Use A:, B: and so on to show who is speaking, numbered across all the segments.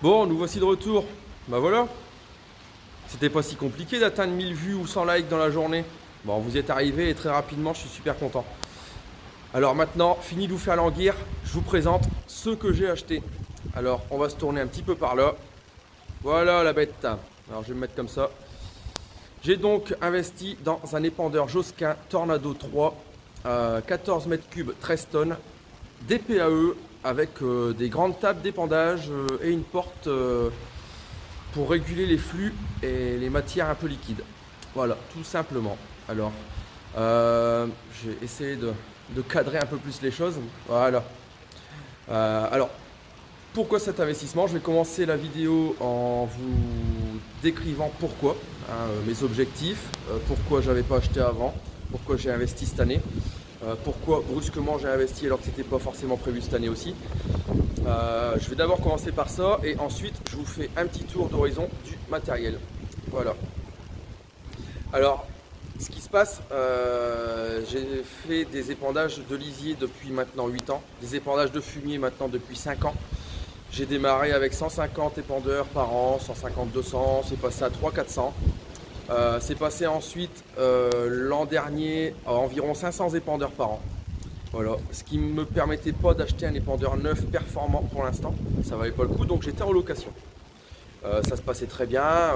A: Bon, nous voici de retour. Bah voilà. C'était pas si compliqué d'atteindre 1000 vues ou 100 likes dans la journée. Bon, vous y êtes arrivé et très rapidement, je suis super content. Alors maintenant, fini de vous faire languir, je vous présente ce que j'ai acheté. Alors, on va se tourner un petit peu par là. Voilà la bête. Alors, je vais me mettre comme ça. J'ai donc investi dans un épandeur Josquin Tornado 3, 14 mètres cubes, 13 tonnes, des PAE avec des grandes tables d'épandage et une porte pour réguler les flux et les matières un peu liquides. Voilà, tout simplement. Alors, j'ai essayé de cadrer un peu plus les choses. Voilà. Alors, pourquoi cet investissement? Je vais commencer la vidéo en vous décrivant pourquoi, mes objectifs, pourquoi j'avais pas acheté avant, pourquoi j'ai investi cette année, pourquoi brusquement j'ai investi alors que c'était pas forcément prévu cette année aussi. Je vais d'abord commencer par ça et ensuite je vous fais un petit tour d'horizon du matériel. Voilà. Alors, ce qui se passe, j'ai fait des épandages de lisier depuis maintenant 8 ans, des épandages de fumier maintenant depuis 5 ans. J'ai démarré avec 150 épandeurs par an, 150-200, c'est passé à 300-400. C'est passé ensuite l'an dernier à environ 500 épandeurs par an. Voilà, ce qui ne me permettait pas d'acheter un épandeur neuf performant pour l'instant, ça valait pas le coup, donc j'étais en location. Ça se passait très bien,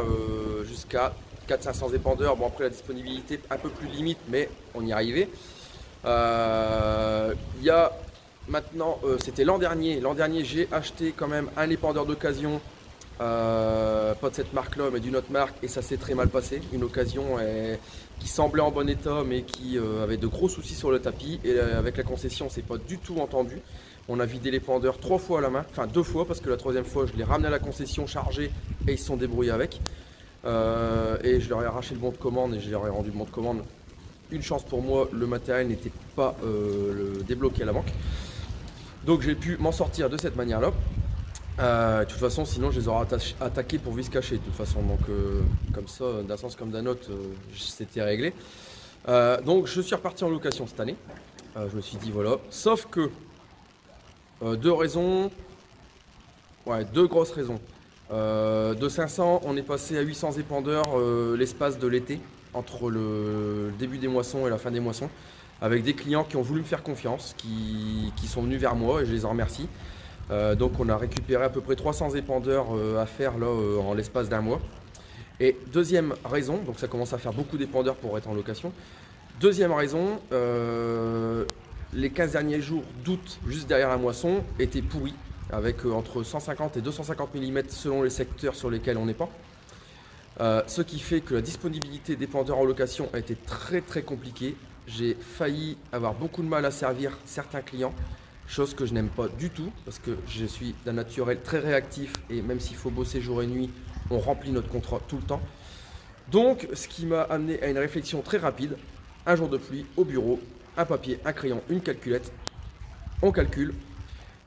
A: jusqu'à 400-500 épandeurs. Bon, après la disponibilité un peu plus limite, mais on y arrivait. Il y a maintenant, c'était l'an dernier. L'an dernier, j'ai acheté quand même un épandeur d'occasion, pas de cette marque-là, mais d'une autre marque, et ça s'est très mal passé. Une occasion qui semblait en bon état, mais qui avait de gros soucis sur le tapis. Et avec la concession, on s'est pas du tout entendu. On a vidé l'épandeur 3 fois à la main, enfin 2 fois, parce que la 3e fois, je l'ai ramené à la concession chargé et ils se sont débrouillés avec. Et je leur ai arraché le bon de commande et je leur ai rendu le bon de commande. Une chance pour moi, le matériel n'était pas débloqué à la banque. Donc j'ai pu m'en sortir de cette manière-là. De toute façon, sinon je les aurais attaqués pour vice caché. De toute façon, donc comme ça, d'un sens comme d'un autre, c'était réglé. Donc je suis reparti en location cette année. Je me suis dit voilà. Sauf que deux raisons, ouais, deux grosses raisons. De 500, on est passé à 800 épandeurs l'espace de l'été, entre le début des moissons et la fin des moissons, avec des clients qui ont voulu me faire confiance, qui sont venus vers moi et je les en remercie. Donc on a récupéré à peu près 300 épandeurs à faire là en l'espace d'un mois. Et deuxième raison, donc ça commence à faire beaucoup d'épandeurs pour être en location. Deuxième raison, les 15 derniers jours d'août, juste derrière la moisson, étaient pourris, avec entre 150 et 250 mm selon les secteurs sur lesquels on épand. Ce qui fait que la disponibilité d'épandeurs en location a été très très compliquée. J'ai failli avoir beaucoup de mal à servir certains clients, chose que je n'aime pas du tout, parce que je suis d'un naturel très réactif et même s'il faut bosser jour et nuit, on remplit notre contrat tout le temps. Donc, ce qui m'a amené à une réflexion très rapide. Un jour de pluie, au bureau, un papier, un crayon, une calculette, on calcule.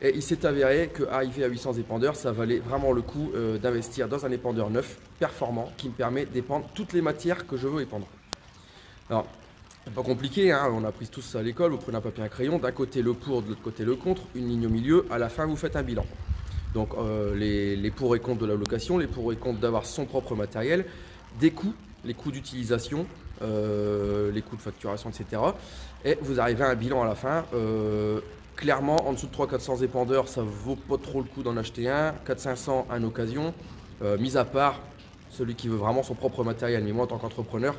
A: Et il s'est avéré qu'arriver à 800 épandeurs, ça valait vraiment le coup d'investir dans un épandeur neuf, performant, qui me permet d'épandre toutes les matières que je veux épandre. Alors, c'est pas compliqué, hein, on a appris tous ça à l'école, vous prenez un papier, un crayon, d'un côté le pour, de l'autre côté le contre, une ligne au milieu, à la fin vous faites un bilan. Donc les pour et contre de la location, les pour et contre d'avoir son propre matériel, des coûts, les coûts d'utilisation, les coûts de facturation, etc. Et vous arrivez à un bilan à la fin. Clairement, en dessous de 300-400 épandeurs, ça vaut pas trop le coup d'en acheter un. 400-500 en occasion, mis à part celui qui veut vraiment son propre matériel. Mais moi, en tant qu'entrepreneur,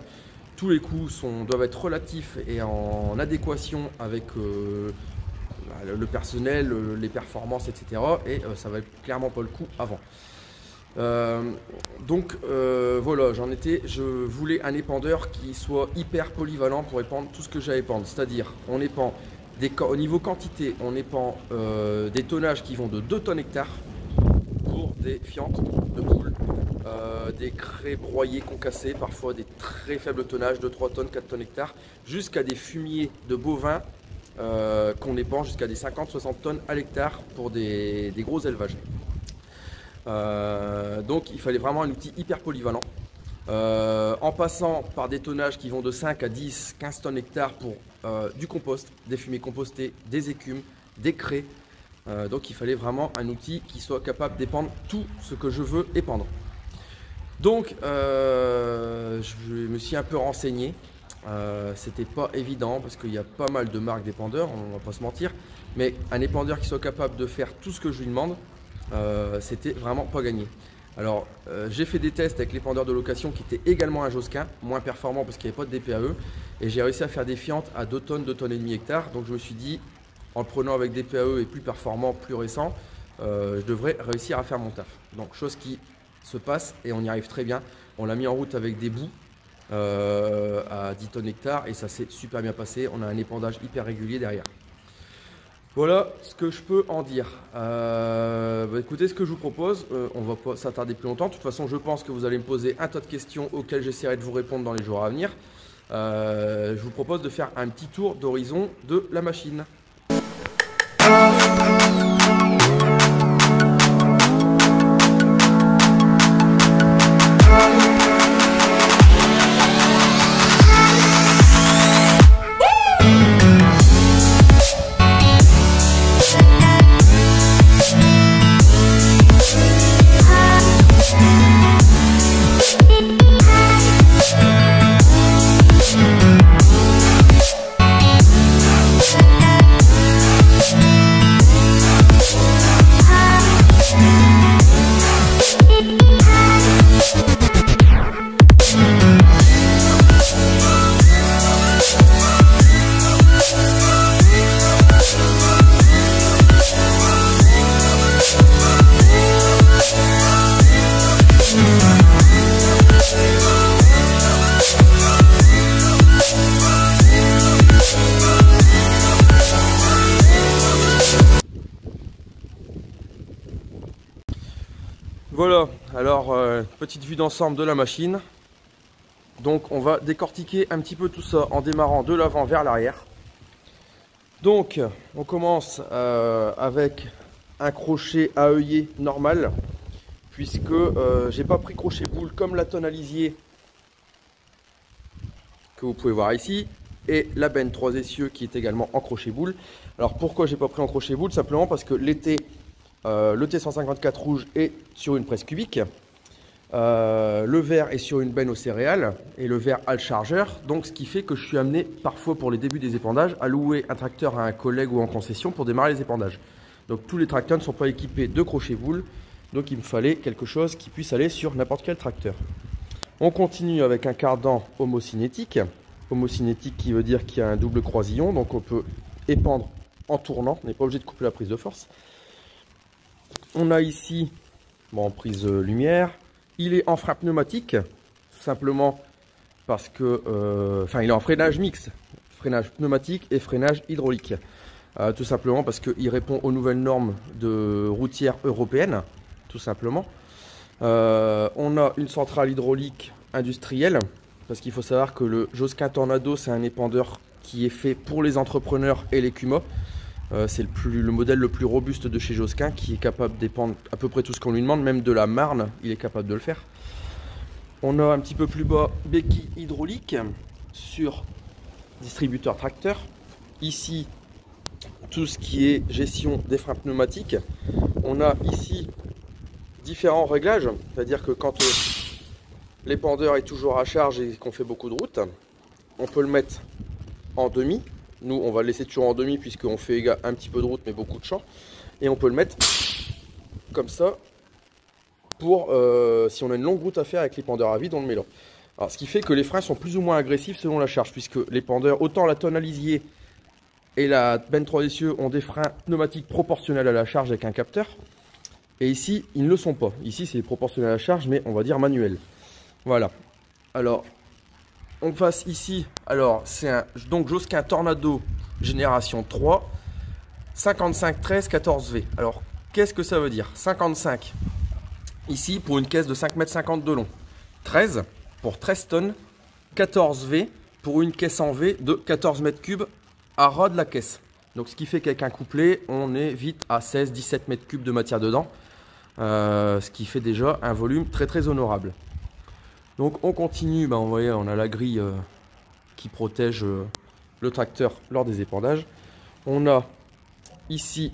A: tous les coûts doivent être relatifs et en adéquation avec le personnel, les performances, etc. Et ça va être clairement pas le coup avant. Donc voilà, je voulais un épandeur qui soit hyper polyvalent pour épandre tout ce que j'ai à épandre. C'est-à-dire, on épand au niveau quantité, on épand des tonnages qui vont de 2 tonnes hectares pour des fientes de poules, des craies broyées concassées, parfois des très faibles tonnages de 3 tonnes, 4 tonnes hectares, jusqu'à des fumiers de bovins qu'on épand jusqu'à des 50-60 tonnes à l'hectare pour des gros élevages. Donc il fallait vraiment un outil hyper polyvalent. En passant par des tonnages qui vont de 5 à 10, 15 tonnes hectares pour du compost, des fumées compostées, des écumes, des craies, Donc il fallait vraiment un outil qui soit capable d'épandre tout ce que je veux épandre. Donc je me suis un peu renseigné. C'était pas évident parce qu'il y a pas mal de marques d'épandeurs, on va pas se mentir. Mais un épandeur qui soit capable de faire tout ce que je lui demande, c'était vraiment pas gagné. Alors j'ai fait des tests avec l'épandeur de location qui était également un Josquin, moins performant parce qu'il n'y avait pas de DPAE. Et j'ai réussi à faire des fientes à 2 tonnes, 2 tonnes et demi hectares. Donc je me suis dit, en le prenant avec des PAE et plus performant, plus récent, je devrais réussir à faire mon taf. Donc chose qui se passe et on y arrive très bien. On l'a mis en route avec des bouts à 10 tonnes hectares et ça s'est super bien passé. On a un épandage hyper régulier derrière. Voilà ce que je peux en dire. Écoutez, ce que je vous propose, on va pas s'attarder plus longtemps. De toute façon, je pense que vous allez me poser un tas de questions auxquelles j'essaierai de vous répondre dans les jours à venir. Je vous propose de faire un petit tour d'horizon de la machine. Voilà, alors petite vue d'ensemble de la machine. Donc on va décortiquer un petit peu tout ça en démarrant de l'avant vers l'arrière. Donc on commence avec un crochet à œillet normal, puisque j'ai pas pris crochet boule comme la tonne à lisier que vous pouvez voir ici, et la benne 3 essieux qui est également en crochet boule. Alors pourquoi j'ai pas pris en crochet boule? Simplement parce que le T154 rouge est sur une presse cubique, le vert est sur une benne aux céréales et le vert a le chargeur, donc ce qui fait que je suis amené parfois pour les débuts des épandages à louer un tracteur à un collègue ou en concession pour démarrer les épandages. Donc tous les tracteurs ne sont pas équipés de crochet boule, donc il me fallait quelque chose qui puisse aller sur n'importe quel tracteur. On continue avec un cardan homocinétique, homocinétique qui veut dire qu'il y a un double croisillon, donc on peut épandre en tournant, on n'est pas obligé de couper la prise de force. On a ici, bon, prise lumière, il est en frein pneumatique, simplement parce que, il est en freinage mixte, freinage pneumatique et freinage hydraulique. Tout simplement parce qu'il répond aux nouvelles normes de routières européennes, tout simplement. On a une centrale hydraulique industrielle, parce qu'il faut savoir que le Josquin Tornado, c'est un épandeur qui est fait pour les entrepreneurs et les CUMA. C'est le modèle le plus robuste de chez Josquin, qui est capable d'épandre à peu près tout ce qu'on lui demande, même de la marne, il est capable de le faire. On a un petit peu plus bas béquille hydraulique sur distributeur tracteur. Ici, tout ce qui est gestion des freins pneumatiques. On a ici différents réglages, c'est-à-dire que quand l'épandeur est toujours à charge et qu'on fait beaucoup de route, on peut le mettre en demi. Nous, on va le laisser toujours en demi puisqu'on fait un petit peu de route mais beaucoup de champs. Et on peut le mettre comme ça pour si on a une longue route à faire avec l'épandeur à vide, on le met là. Alors, ce qui fait que les freins sont plus ou moins agressifs selon la charge, puisque l'épandeur, autant la tonne à lisier et la benne 3 essieux ont des freins pneumatiques proportionnels à la charge avec un capteur. Et ici, ils ne le sont pas. Ici, c'est proportionnel à la charge, mais on va dire manuel. Voilà. Alors, on passe ici. Alors, c'est un Josquin Tornado génération 3, 55 13 14V. Alors, qu'est-ce que ça veut dire? 55, ici, pour une caisse de 5,50 m de long. 13, pour 13 tonnes. 14V, pour une caisse en V de 14 m3 à ras de la caisse. Donc, ce qui fait qu'avec un couplet, on est vite à 16-17 m3 de matière dedans. Ce qui fait déjà un volume très très honorable. Donc on continue, vous voyez, on a la grille qui protège le tracteur lors des épandages. On a ici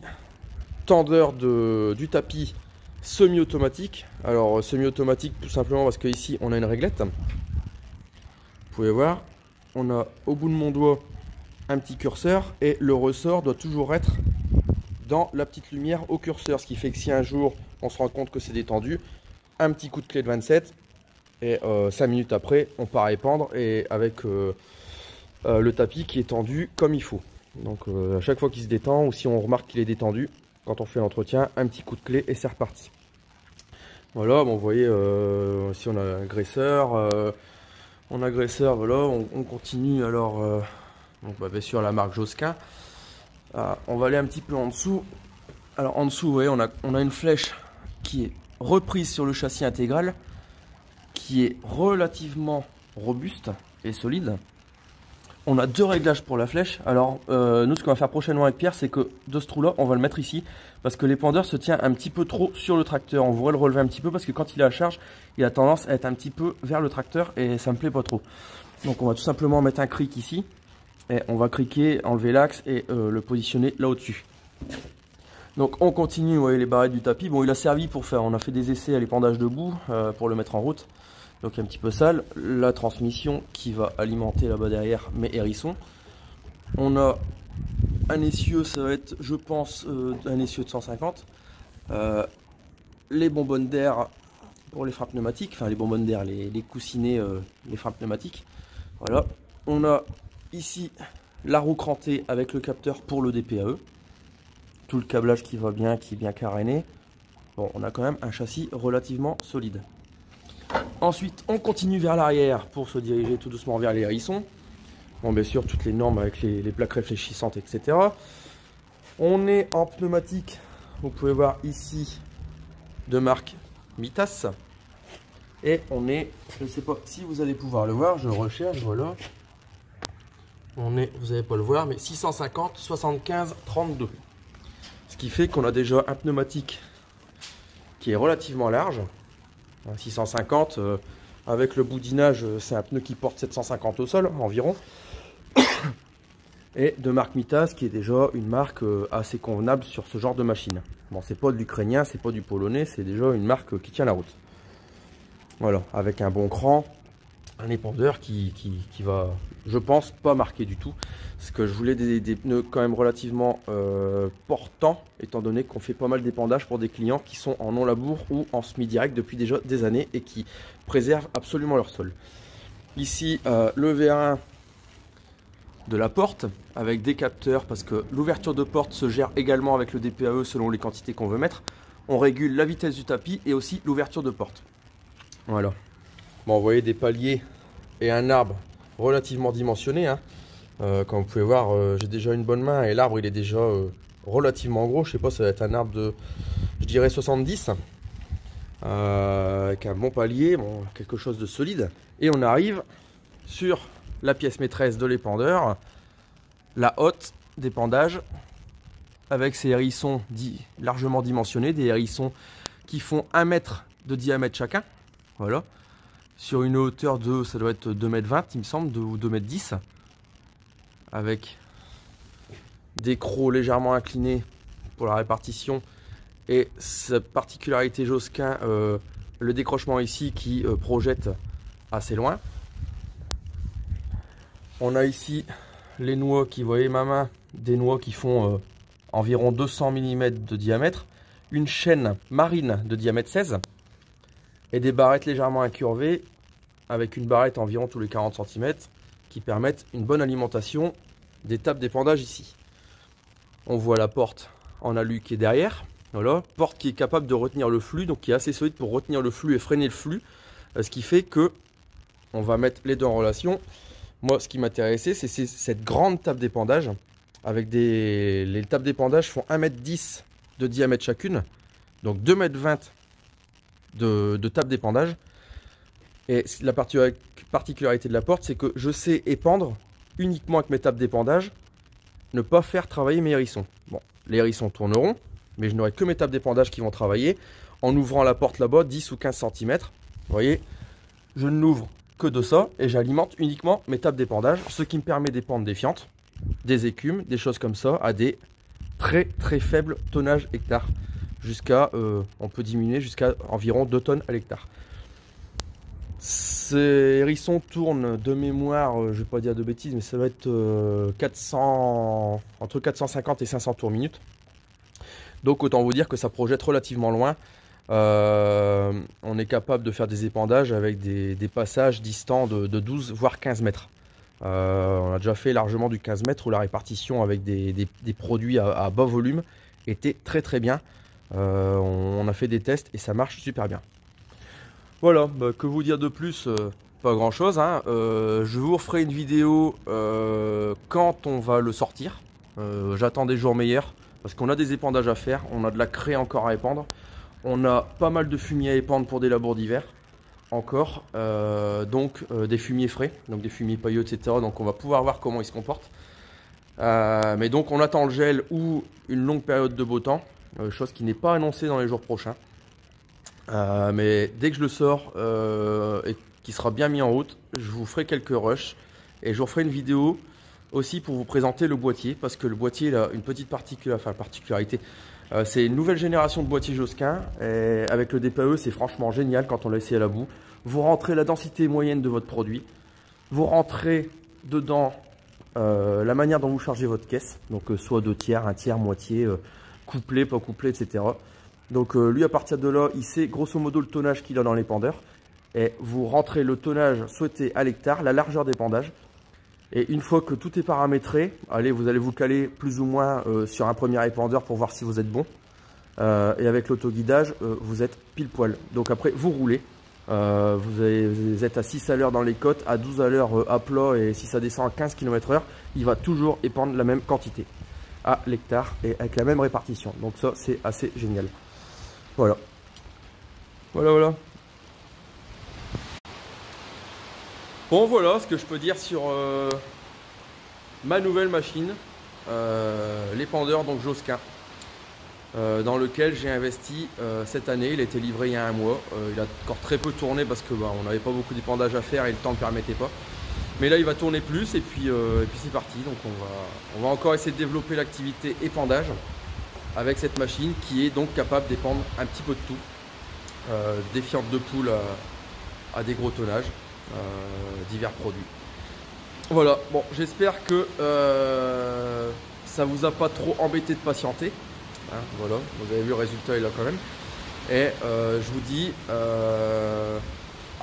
A: tendeur du tapis semi-automatique. Alors semi-automatique tout simplement parce qu'ici on a une réglette. Vous pouvez voir, on a au bout de mon doigt un petit curseur et le ressort doit toujours être dans la petite lumière au curseur. Ce qui fait que si un jour on se rend compte que c'est détendu, un petit coup de clé de 27 et 5 minutes après on part épandre et avec le tapis qui est tendu comme il faut. Donc à chaque fois qu'il se détend ou si on remarque qu'il est détendu, quand on fait l'entretien, un petit coup de clé et c'est reparti. Voilà, bon, vous voyez, ici on a un graisseur, voilà, on continue alors, donc, bah, bien sûr la marque Josquin. On va aller un petit peu en dessous. Alors en dessous, vous voyez, on a une flèche qui est reprise sur le châssis intégral, qui est relativement robuste et solide. On a deux réglages pour la flèche. Alors nous ce qu'on va faire prochainement avec Pierre, c'est que de ce trou là on va le mettre ici parce que l'épandeur se tient un petit peu trop sur le tracteur. On voudrait le relever un petit peu parce que quand il est à charge, il a tendance à être un petit peu vers le tracteur et ça me plaît pas trop. Donc on va tout simplement mettre un cric ici et on va criquer, enlever l'axe et le positionner là au-dessus. Donc on continue, vous voyez les barrettes du tapis. Bon, il a servi pour faire, on a fait des essais à l'épandage debout pour le mettre en route. Donc un petit peu sale, la transmission qui va alimenter là-bas derrière mes hérissons. On a un essieu, ça va être je pense un essieu de 150. Les bonbonnes d'air pour les freins pneumatiques, enfin les bonbonnes d'air, les coussinets, les freins pneumatiques. Voilà, on a ici la roue crantée avec le capteur pour le DPAE. Tout le câblage qui va bien, qui est bien caréné. Bon, on a quand même un châssis relativement solide. Ensuite, on continue vers l'arrière pour se diriger tout doucement vers les hérissons. Bon, bien sûr, toutes les normes avec les plaques réfléchissantes, etc. On est en pneumatique, vous pouvez voir ici, de marque Mitas. Et on est, je ne sais pas si vous allez pouvoir le voir, je recherche, voilà. On est, vous n'allez pas le voir, mais 650, 75, 32. Ce qui fait qu'on a déjà un pneumatique qui est relativement large. 650 avec le boudinage, c'est un pneu qui porte 750 au sol environ. Et de marque Mitas qui est déjà une marque assez convenable sur ce genre de machine. Bon, c'est pas de l'ukrainien, c'est pas du polonais, c'est déjà une marque qui tient la route. Voilà, avec un bon cran, un épandeur qui va, je pense, pas marquer du tout. Parce que je voulais des pneus quand même relativement portants, étant donné qu'on fait pas mal d'épandage pour des clients qui sont en non-labour ou en semi-direct depuis déjà des années et qui préservent absolument leur sol. Ici, le V1 de la porte avec des capteurs parce que l'ouverture de porte se gère également avec le DPAE selon les quantités qu'on veut mettre. On régule la vitesse du tapis et aussi l'ouverture de porte. Voilà. Bon, vous voyez des paliers et un arbre relativement dimensionné, hein. Comme vous pouvez voir, j'ai déjà une bonne main et l'arbre il est déjà relativement gros. Je sais pas, ça va être un arbre de, je dirais 70, avec un bon palier, bon, quelque chose de solide. Et on arrive sur la pièce maîtresse de l'épandeur, la hotte d'épandage, avec ses hérissons largement dimensionnés, des hérissons qui font 1 mètre de diamètre chacun. Voilà, sur une hauteur de, ça doit être 2,20 m il me semble, ou 2,10 m. Avec des crocs légèrement inclinés pour la répartition et sa particularité Josquin, le décrochement ici qui projette assez loin. On a ici les noix qui, vous voyez ma main, des noix qui font environ 200 mm de diamètre, une chaîne marine de diamètre 16 et des barrettes légèrement incurvées avec une barrette environ tous les 40 cm qui permettent une bonne alimentation des tables d'épandage ici. On voit la porte en alu qui est derrière. Voilà, porte qui est capable de retenir le flux, donc qui est assez solide pour retenir le flux et freiner le flux. Ce qui fait que on va mettre les deux en relation. Moi, ce qui m'intéressait, c'est cette grande table d'épandage. Avec les tables d'épandage font 1,10 m de diamètre chacune. Donc 2,20 m de table d'épandage. Et la particularité de la porte, c'est que je sais épandre uniquement avec mes tables d'épandage, ne pas faire travailler mes hérissons. Bon, les hérissons tourneront, mais je n'aurai que mes tables d'épandage qui vont travailler en ouvrant la porte là-bas 10 ou 15 cm. Vous voyez, je ne l'ouvre que de ça et j'alimente uniquement mes tables d'épandage, ce qui me permet d'épandre des fientes, des écumes, des choses comme ça à des très très faible tonnage hectare. Jusqu'à, on peut diminuer jusqu'à environ 2 tonnes à l'hectare. Ces hérissons tournent de mémoire, je vais pas dire de bêtises, mais ça va être entre 450 et 500 tours minute. Donc autant vous dire que ça projette relativement loin. On est capable de faire des épandages avec des passages distants de 12 voire 15 mètres. On a déjà fait largement du 15 mètres où la répartition avec des produits à bas volume était très très bien. On a fait des tests et ça marche super bien. Voilà, bah, que vous dire de plus, pas grand chose, hein. Je vous referai une vidéo quand on va le sortir. J'attends des jours meilleurs parce qu'on a des épandages à faire, on a de la craie encore à épandre, on a pas mal de fumier à épandre pour des labours d'hiver encore, donc des fumiers frais, donc des fumiers pailleux, etc. Donc on va pouvoir voir comment ils se comportent. Mais donc on attend le gel ou une longue période de beau temps, chose qui n'est pas annoncée dans les jours prochains. Mais dès que je le sors et qu'il sera bien mis en route, je vous ferai quelques rushs et je vous ferai une vidéo aussi pour vous présenter le boîtier, parce que le boîtier il a une petite particularité. C'est une nouvelle génération de boîtier Josquin et avec le DPE c'est franchement génial quand on l'a essayé à la boue. Vous rentrez la densité moyenne de votre produit, vous rentrez dedans la manière dont vous chargez votre caisse, donc soit 2 tiers, 1 tiers, moitié, couplé, pas couplé, etc. Donc lui à partir de là il sait grosso modo le tonnage qu'il a dans l'épandeur et vous rentrez le tonnage souhaité à l'hectare, la largeur d'épandage. Et une fois que tout est paramétré, allez, vous allez vous caler plus ou moins sur un premier épandeur pour voir si vous êtes bon. Et avec l'autoguidage, vous êtes pile poil. Donc après, vous roulez. Vous êtes à 6 à l'heure dans les côtes, à 12 à l'heure à plat, et si ça descend à 15 km/h, il va toujours épandre la même quantité à l'hectare et avec la même répartition. Donc ça, c'est assez génial. Voilà. Voilà. Bon, voilà ce que je peux dire sur ma nouvelle machine, l'épandeur donc Josquin, dans lequel j'ai investi cette année. Il a été livré il y a 1 mois. Il a encore très peu tourné parce que on n'avait pas beaucoup d'épandage à faire et le temps ne permettait pas. Mais là, il va tourner plus et puis c'est parti. Donc on va encore essayer de développer l'activité épandage avec cette machine qui est donc capable d'épandre un petit peu de tout, des fientes de poule à des gros tonnages. Divers produits. Voilà, bon, j'espère que ça vous a pas trop embêté de patienter, hein, voilà, vous avez vu le résultat est là quand même. Et je vous dis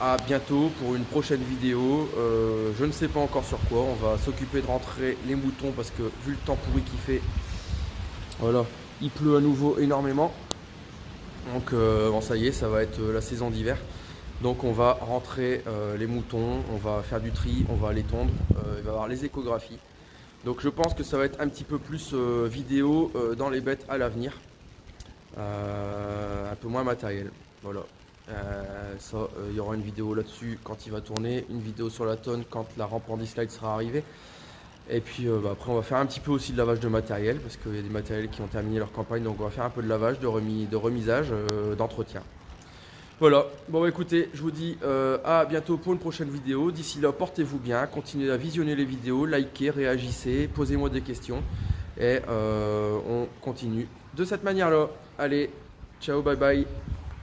A: à bientôt pour une prochaine vidéo. Je ne sais pas encore sur quoi. On va s'occuper de rentrer les moutons parce que vu le temps pourri qu'il fait, voilà, il pleut à nouveau énormément. Donc bon, ça y est, ça va être la saison d'hiver. Donc on va rentrer les moutons, on va faire du tri, on va les tondre, il va y avoir les échographies. Donc je pense que ça va être un petit peu plus vidéo dans les bêtes à l'avenir. Un peu moins matériel. Voilà. Il y aura une vidéo là-dessus quand il va tourner, une vidéo sur la tonne quand la rampe en slide sera arrivée. Et puis après on va faire un petit peu aussi de lavage de matériel parce qu'il y a des matériels qui ont terminé leur campagne, donc on va faire un peu de lavage, de remisage, d'entretien. Voilà, bon bah, écoutez, je vous dis à bientôt pour une prochaine vidéo. D'ici là, portez-vous bien, continuez à visionner les vidéos, likez, réagissez, posez-moi des questions. Et on continue de cette manière-là. Allez, ciao, bye bye.